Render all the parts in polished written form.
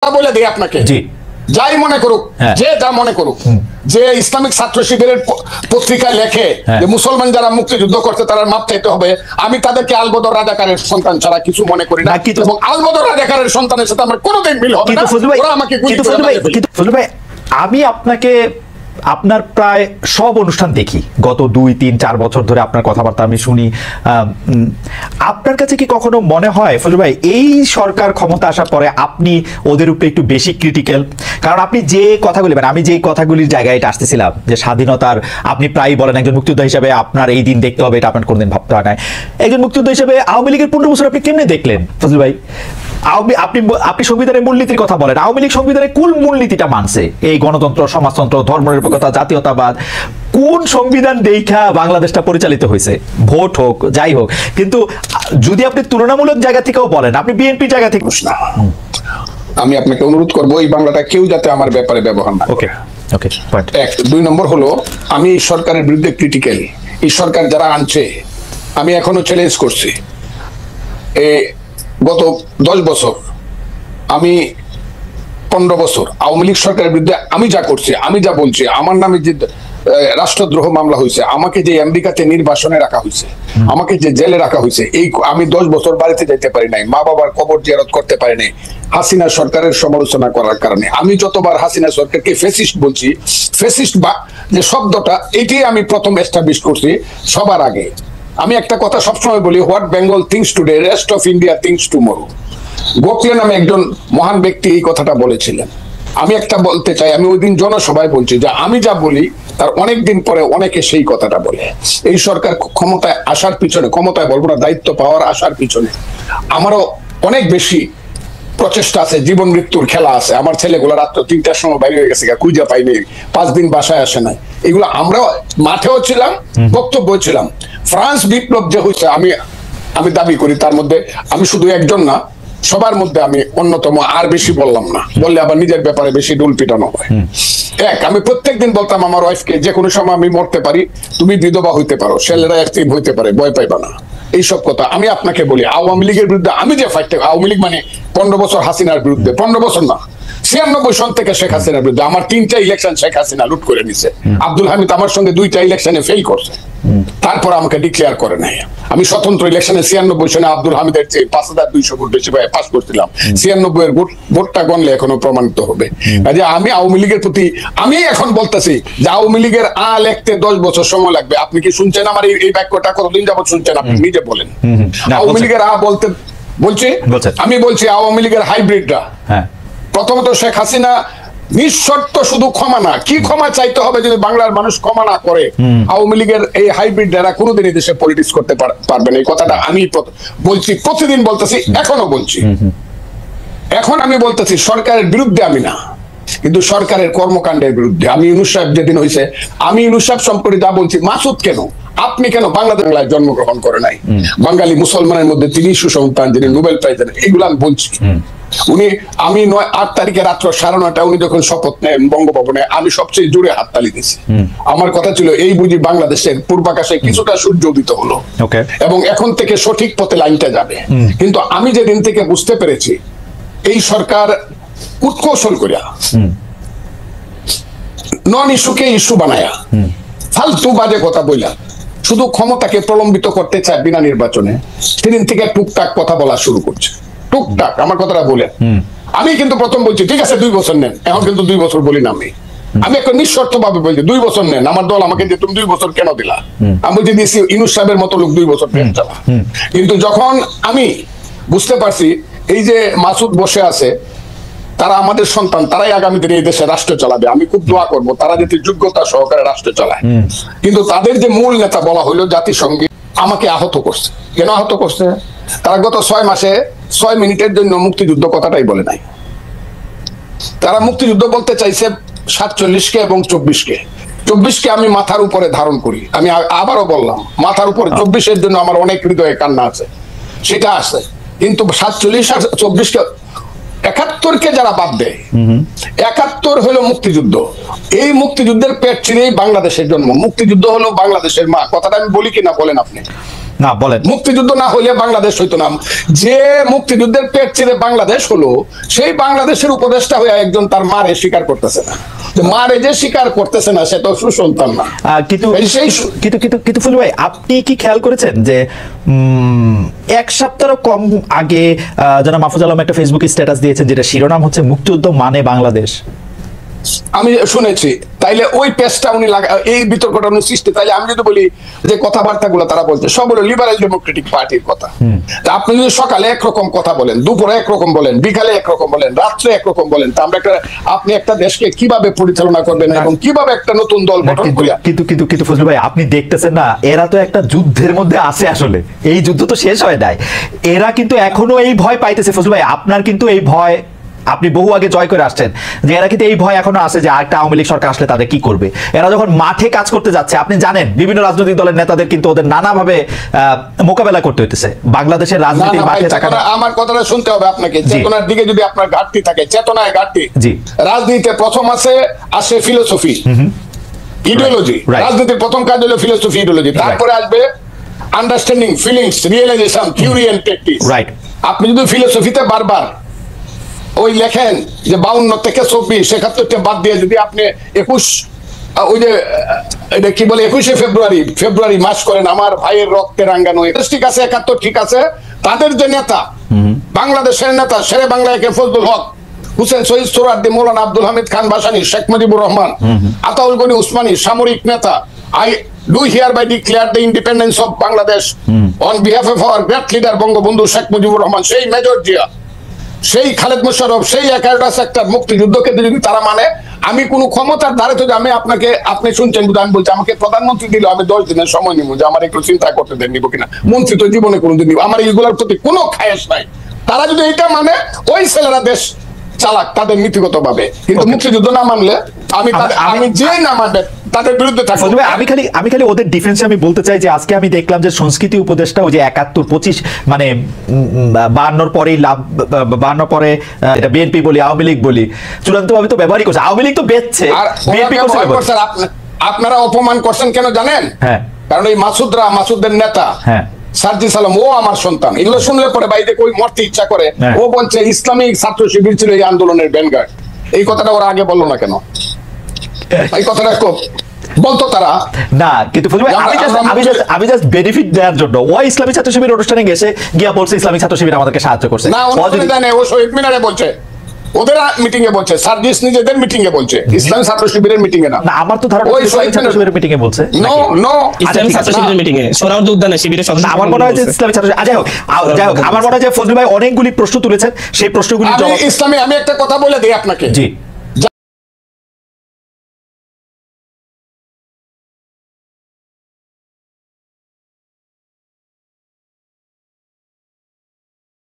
বলে দেই আপনাকে, যাই মনে করুক, যে যা মনে করুক, যে ইসলামিক ছাত্র শিবিরের পত্রিকায় লেখে যে মুসলমান যারা মুক্তিযুদ্ধ করছে তারা মাপ চাইতে হবে, আমি তাদেরকে আলবদর রাজাকারের সন্তান ছাড়া কিছু মনে করি না, এবং আলবদর রাজাকারের সন্তানের সাথে আমার কোনোদিন মিল হবে না। ওরা আমাকে ফজলু ভাই, আমি আপনাকে আপনার প্রায় সব অনুষ্ঠান দেখি, গত 2, 3, 4 বছর ধরে আপনার কথাবার্তা আমি শুনি। আপনার কাছে কি কখনো মনে হয় ফজলু ভাই এই সরকার ক্ষমতা আসার পরে আপনি ওদের উপরে একটু বেশি ক্রিটিক্যাল? কারণ আপনি যে কথাগুলি, মানে আমি যে কথাগুলির জায়গায় এটা আসতেছিলাম, যে স্বাধীনতার আপনি প্রায়ই বলেন একজন মুক্তিযোদ্ধা হিসেবে আপনার এই দিন দেখতে হবে, এটা আপনার কোনোদিন ভাবতে হয় না। একজন মুক্তিযোদ্ধা হিসেবে আওয়ামী লীগের 15 বছর আপনি কেমনে দেখলেন ফজলু ভাই? আপনি সংবিধানের মূলনীতির কথা বলেন, আওয়ামী লীগ সংবিধানের কোন মূলনীতিটা মানছে? এই গণতন্ত্র, সমাজতন্ত্র, ধর্মনিরপেক্ষতা, জাতীয়তাবাদ, কোন সংবিধান দেখা বাংলাদেশটা পরিচালিত হয়েছে? ভোট হোক, যাই হোক। কিন্তু যদি আপনি তুলনামূলক জায়গা থেকেও বলেন, আপনি বিএনপি জায়গা থেকে না, আমি আপনাকে অনুরোধ করবো এই বাংলাটা কেউ যাতে আমার ব্যাপারে ব্যবহার না। ওকে, 2 নম্বর হলো, আমি এই সরকারের বিরুদ্ধে ক্রিটিক্যাল। এই সরকার যারা আনছে, আমি এখনো চ্যালেঞ্জ করছি। গত 10 বছর, আমি 15 বছর আওয়ামী লীগ সরকারের বিরুদ্ধে আমি যা করছি, আমি যা বলছি, আমার নামে যে রাষ্ট্রদ্রোহ মামলা হয়েছে, আমাকে যে আমেরিকাতে নির্বাসনে রাখা হয়েছে, আমাকে যে জেলে রাখা হয়েছে, এই আমি 10 বছর বাড়িতে যেতে পারি নাই, মা বাবার কবর জিয়ারত করতে পারি নাই হাসিনা সরকারের সমালোচনা করার কারণে। আমি যতবার হাসিনা সরকারকে ফ্যাসিস্ট বলছি, ফ্যাসিস্ট বা যে শব্দটা, এটাই আমি প্রথম এস্টাবলিশ করছি সবার আগে। আমি একটা কথা সবসময় বলি, what Bengal things today, rest of India things tomorrow. Gokhale নামে একজন মহান ব্যক্তি এই কথাটা বলেছিলেন। আমি একটা বলতে চাই, আমি ওই দিন জনসভায় বলছি যে আমি যা বলি তার অনেক দিন পরে অনেকে সেই কথাটা বলে। এই সরকার ক্ষমতায় আসার পিছনে, ক্ষমতায় বলবো না, দায়িত্ব পাওয়ার আসার পিছনে আমারও অনেক বেশি প্রচেষ্টা আছে, জীবন মৃত্যুর খেলা আছে। আমার ছেলেগুলো রাত্র 3টার সময় বাইরে হয়ে গেছে, খুঁজে পাইনি, 5 দিন বাসায় আসে নাই। এগুলো আমরাও মাঠেও ছিলাম, বক্তব্য ছিলাম। ফ্রান্স বিপ্লব যে হয়েছে, আমি দাবি করি তার মধ্যে আমি শুধু একজন না, সবার মধ্যে আমি অন্যতম। আর বেশি বললাম না, বললে আবার নিজের ব্যাপারে বেশি ডুল পিটানো হয়। আমি প্রত্যেকদিন বলতাম আমার ওয়াইফকে, যে কোনো সময় আমি মরতে পারি, তুমি বিধবা হইতে পারো, ছেলেরা অ্যাক্টিভ হইতে পারে, ভয় পাইবা না। এইসব কথা আমি আপনাকে বলি। আওয়ামী লীগের বিরুদ্ধে আমি যে ফাইট, আওয়ামী লীগ মানে 15 বছর হাসিনার বিরুদ্ধে, 15 বছর না, 96 সন থেকে শেখ হাসিনার বিরুদ্ধে। আমার 3টা ইলেকশন শেখ হাসিনা লুট করে নিছে। আব্দুল হামিদ আমার সঙ্গে 2টা ইলেকশনে ফেল করছে, তারপর আমাকে ডিক্লেয়ার করে নাই। আমি স্বতন্ত্র ইলেকশনে 96 সনে আব্দুল হামিদের চেয়ে 5200 ভোট বেশি পাস করছিলাম। 96 এর ভোটটা গণলে এখনো প্রমাণিত হবে। কাজে আমি আওয়ামী লীগের প্রতি, আমি এখন বলতেছি যে আওয়ামী লীগের লিখতে 10 বছর সময় লাগবে। আপনি কি শুনছেন আমার এই বাক্যটা? কতদিন যাবত শুনছেন? আপনি নিজে বলেন। আওয়ামী লীগের বলতে বলছি, আমি বলছি আওয়ামী লীগের হাইব্রিডরা। প্রথমত শেখ হাসিনা নিঃশর্ত শুধু ক্ষমা না, কি ক্ষমা চাইতে হবে যদি বাংলার মানুষ ক্ষমা না করে? আওয়ামী লীগের এই হাইব্রিড যারা কোনোদিন এই দেশে পলিটিক্স করতে পারবে না। এই কথাটা আমি বলছি, প্রতিদিন বলতেছি, এখনো বলছি। এখন আমি বলতেছি সরকারের বিরুদ্ধে আমি না, কিন্তু সরকারের কর্মকাণ্ডের বিরুদ্ধে। আমি ইউনূস সাহেব যেদিন হয়েছে, আমি ইউনূস সাহেব সম্পর্কে যা বলছি, মাসুদ কেন, আপনি কেন বাংলাদেশে জন্মগ্রহণ করে নাই? বাঙালি মুসলমানের মধ্যে তিনি সুসন্তান, যিনি নোবেল প্রাইজ দেন, এগুলো আমি বলছি। আমি 8 তারিখে রাত্র 9:30 উনি যখন শপথ নেন বঙ্গভবনে, আমি সবচেয়ে জোরে হাততালি দিয়েছি। আমার কথা ছিল এই বুঝি বাংলাদেশের পূর্বাকাশে কিছুটা সূর্য উদিত হলো, এবং এখন থেকে সঠিক পথে লাইনটা যাবে। কিন্তু আমি যেদিন থেকে বুঝতে পেরেছি এই সরকার উৎকৌশল করিয়া নন ইস্যুকে ইস্যু বানায়া, ফালতু বাজে কথা বইলা শুধু ক্ষমতাকে প্রলম্বিত করতে চায় বিনা নির্বাচনে, সেদিন থেকে টুকটাক কথা বলা শুরু করছে। টুকটাক আমার কথাটা বলে, আমি কিন্তু প্রথম বলছি ঠিক আছে 2 বছর নেন, এখন কিন্তু 2 বছর বলি না। আমি একটা নিঃশর্ত ভাবে বলছি 2 বছর নেন। আমার দল আমাকে যে তুমি 2 বছর কেন দিলা? আমি বলছি দিয়েছি ইউনূস সাহেবের মতো লোক 2 বছর পেন চালা। কিন্তু যখন আমি বুঝতে পারছি এই যে মাসুদ বসে আছে, তারা আমাদের সন্তান, তারাই আগামী দিনে এই দেশে রাষ্ট্র চালাবে। আমি খুব দোয়া করব তারা যাতে যোগ্যতা সহকারে রাষ্ট্র চালায়। কিন্তু তাদের যে মূল নেতা বলা হইলো জাতিসংঘে, আমাকে আহত করছে। কেন আহত করছে? তারা গত 6 মাসে 6 মিনিটের জন্য মুক্তিযুদ্ধ কথাটাই বলে নাই। তারা মুক্তিযুদ্ধ বলতে চাইছে 47-কে এবং 24-কে। 24-কে আমি মাথার উপরে ধারণ করি। আমি আবারও বললাম, মাথার উপরে 24-এর জন্য আমার অনেক হৃদয়ে কান্না আছে, সেটা আছে। কিন্তু 47 আর 24-কে, 71-কে যারা বাদ দেয়, 71 হলো মুক্তিযুদ্ধ। এই মুক্তিযুদ্ধের পেট ছিঁড়েই বাংলাদেশের জন্ম। মুক্তিযুদ্ধ হলো বাংলাদেশের মা। কথাটা আমি বলি কিনা বলেন আপনি? না বলেন। মুক্তিযুদ্ধ না হলে বাংলাদেশ হইতো না। যে মুক্তিযুদ্ধের পেট চিরে বাংলাদেশ হলো, সেই বাংলাদেশের উপদেষ্টা হয়ে একজন তার মারে স্বীকার করতেছে না। মারে যে স্বীকার করতেছে না, সে তো সুসন্তান না। কিন্তু কিন্তু ফুল ভাই, আপনি কি খেয়াল করেছেন যে এক সপ্তাহ কম আগে যেন মাহফুজ আলম একটা ফেসবুকে স্ট্যাটাস দিয়েছেন, যেটা শিরোনাম হচ্ছে মুক্তিযুদ্ধ মানে বাংলাদেশ। আমি শুনেছি। তাইলে ওই পেজটা উনি এই বিতর্কটা উনি সৃষ্টি, তাইলে আমি যদি বলি যে কথাবার্তাগুলো তারা বলছে সব হলো লিবারেল ডেমোক্রেটিক পার্টির কথা। তা আপনি যদি সকালে একরকম কথা বলেন, দুপুরে একরকম বলেন, বিকালে একরকম বলেন, রাত্রে একরকম বলেন, তা আমরা আপনি একটা দেশকে কিভাবে পরিচালনা করবেন এবং কিভাবে একটা নতুন দল গঠন করিয়া। কিন্তু ফজলু ভাই, আপনি দেখতেছেন না, এরা তো একটা যুদ্ধের মধ্যে আছে। আসলে এই যুদ্ধ তো শেষ হয় নাই, এরা কিন্তু এখনো এই ভয় পাইতেছে। ফজলু ভাই, আপনার কিন্তু এই ভয় আপনি বহু আগে জয় করে আসছেন, যে এরা কিন্তু এই ভয় এখনো আছে যে একটা আওয়ামী লীগ সরকার আসলে তাদের কি করবে। এরা যখন মাঠে কাজ করতে যাচ্ছে, আপনি জানেন বিভিন্ন রাজনৈতিক দলের নেতাদের কিন্তু ওদের নানাভাবে মোকাবেলা করতে হইতেছে। বাংলাদেশের রাজনীতির মাঠে আমার কথাটা শুনতে হবে আপনাকে। চেতনার দিকে যদি আপনার ঘাটতি থাকে, চেতনায় ঘাটতি। জি, রাজনীতিতে প্রথম আসে ফিলোসফি, ইডিওলজি। রাজনীতির প্রথম কাজ হলো ফিলোসফি, ইডিওলজি। তারপরে আসবে understanding, feelings, realisation, theory and practice. Right. আপনি যদি ফিলোসফিতে বারবার ওই লেখেন যে 52 থেকে 24, 71টা বাদ দিয়ে যদি আপনি 21 ওই যে এটা কি বলে 21শে ফেব্রুয়ারি মাস করেন, আমার ভাইয়ের রক্তে রাঙ্গানো, ঠিক আছে, 71 ঠিক আছে। তাদের যে নেতা, বাংলাদেশের নেতা, শেরে বাংলা একে ফজলুল হক, হুসেন শহীদ সোহরাওয়ার্দী, মৌলানা আব্দুল হামিদ খান ভাসানী, শেখ মুজিবুর রহমান, আতাউল গনি উসমানী, সামরিক নেতা, I do hereby declare the independence of Bangladesh on behalf of our great leader Bangabandhu Sheikh Mujibur Rahman, সেই মেজর জিয়া, সেই খালেদ মোশাররফ, সেই 11টা সেক্টর মুক্তিযুদ্ধকে যদি তারা মানে, আমি কোন ক্ষমতার ধারে তো আমি আপনাকে, আপনি শুনছেন বুঝে আমি বলছি, আমাকে প্রধানমন্ত্রী দিলে আমি 10 দিনের সময় নিব যে আমার একটু চিন্তা করতে দেন, নিব কিনা। মন্ত্রী তো জীবনে কোনোদিন নিব, আমার এইগুলোর প্রতি কোনো খায়েশ নাই। তারা যদি এটা মানে, ওই ছেলেরা দেশ চালাক তাদের নীতিগত ভাবে, কিন্তু মুক্তিযুদ্ধ না মানলে আমি যে না মানবে তাদের বিরুদ্ধে থাকবো। আমি খালি ওদের ডিফেন্সে আমি বলতে চাই যে আজকে আমি দেখলাম যে সংস্কৃতি উপদেষ্টা ওই যে 71, 25 মানে 52 পরেই 52 পরে এটা বিএনপি বলি, আওয়ামী লীগ বলি, চূড়ান্ত ভাবে তো ব্যবহারই করছে। আওয়ামী লীগ তো বেচছে, বিএনপি করছে। আপনারা অপমান করছেন কেন জানেন? হ্যাঁ, কারণ এই মাসুদের নেতা, হ্যাঁ, সার্জিস আলম, ও আমার সন্তান। এগুলো শুনলে পরে বাইরে কই মরতে ইচ্ছা করে। ও বলছে ইসলামিক ছাত্র শিবির ছিল এই আন্দোলনের ব্যানগার্ড। এই কথাটা ওরা আগে বললো না কেন? এই কথাটা বলতো তারা না। কিন্তু আমি জাস্ট বেনিফিট দেওয়ার জন্য ওই ইসলামিক ছাত্র শিবির অনুষ্ঠানে গেছে গিয়া বলছে ইসলামিক ছাত্র শিবির আমাদেরকে সাহায্য করছে না। ও শহীদ মিনারে বলছে, ওদের মিটিং এ বলছে, সার্জিস নিজেদের মিটিং এ বলছে, ইসলামী ছাত্র শিবিরের মিটিং এ না। আমার তো ধারণা ওই ইসলামী ছাত্র শিবিরের মিটিং এ বলছে। নো ইসলামী ছাত্র শিবিরের মিটিং এ সোহরাওয়ার্দী উদ্যানে শিবিরের সদস্য। আমার মনে হয় যে ইসলামী ছাত্র, যাই হোক আমার মনে হয় যে ফজলুল ভাই অনেকগুলি প্রশ্ন তুলেছেন, সেই প্রশ্নগুলি আমি একটা কথা বলে দিই আপনাকে। জি,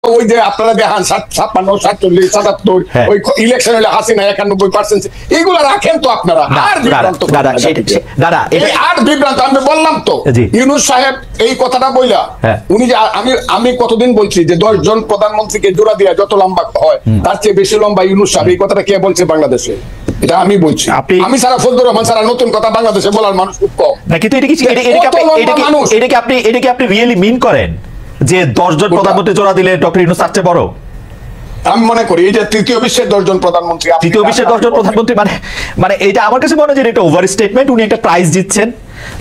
ওই যে আপনারা দেখান 56, 47, 77, ওই ইলেকশন হলে হাসিনা 91%, এইগুলা রাখেন তো আপনারা। আর বিভ্রান্ত আমি বললাম তো, ইউনূস সাহেব এই কথাটা বইলা উনি যে আমি কতদিন বলছি যে 10 জন প্রধানমন্ত্রীকে জোড়া দিয়া যত লম্বা হয় তার চেয়ে বেশি লম্বা ইউনূস সাহেব। এই কথাটা কে বলছে বাংলাদেশে? এটা আমি বলছি। আমি সারা ফজলুর রহমান সারা নতুন কথা বাংলাদেশে বলার মানুষ খুব কম। না, কিন্তু এটাকে আপনি রিয়েলি মিন করেন যে 10 জন প্রধানমন্ত্রী জোড়া দিলে ডক্টর ইউনূস তার চেয়ে বড়? আমি মনে করি এটা তৃতীয় বিশ্বের 10 জন প্রধানমন্ত্রী, তৃতীয় বিশ্বের 10 জন প্রধানমন্ত্রী মানে এটা আমার কাছে মনে হয় যে এটা ওভার স্টেটমেন্ট। উনি একটা প্রাইজ দিচ্ছেন,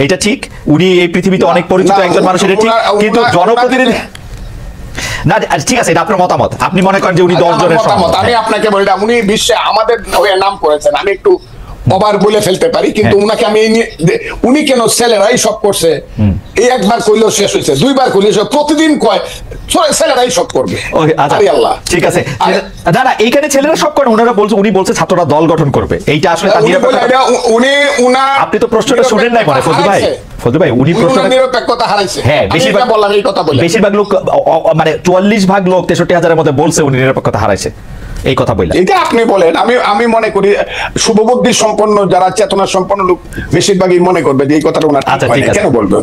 এটা ঠিক, উনি এই পৃথিবীতে অনেক পরিচিত একজন মানুষ, এটা ঠিক, কিন্তু জনপ্রতিনিধি না। ঠিক আছে, এটা আপনার মতামত, আপনি মনে করেন যে উনি 10 জনের মতামত। আমি আপনাকে বলি না, উনি বিশ্বে আমাদের হয়ে নাম করেছেন, আমি একটু ওভার বলে ফেলতে পারি, কিন্তু উনাকে আমি উনি কেন ছেলেরাই সব করছে, এই একবার কইলেও শেষ হয়েছে, দুইবার কইলে প্রতিদিন কয় ছেলেরাই সব করবে। আল্লাহ, ঠিক আছে দাদা, এইখানে ছেলেরা সব করে, ওনারা বলছে, উনি বলছে ছাত্ররা দল গঠন করবে, এইটা আসলে আপনি তো প্রশ্নটা শুনেন নাই মানে ফজলু ভাই উনি প্রশ্নটা নিরপেক্ষতা হারাইছে। হ্যাঁ, বেশিরভাগ লোক মানে 44% লোক 63,000-এর মধ্যে বলছে উনি নিরপেক্ষতা হারাইছে, এই কথা বললেন। এটা আপনি বলেন, আমি মনে করি শুভবুদ্ধি সম্পন্ন যারা চেতনা সম্পন্ন লোক বেশিরভাগই মনে করবে যে এই কথাটা ওনার কেন বলবেন।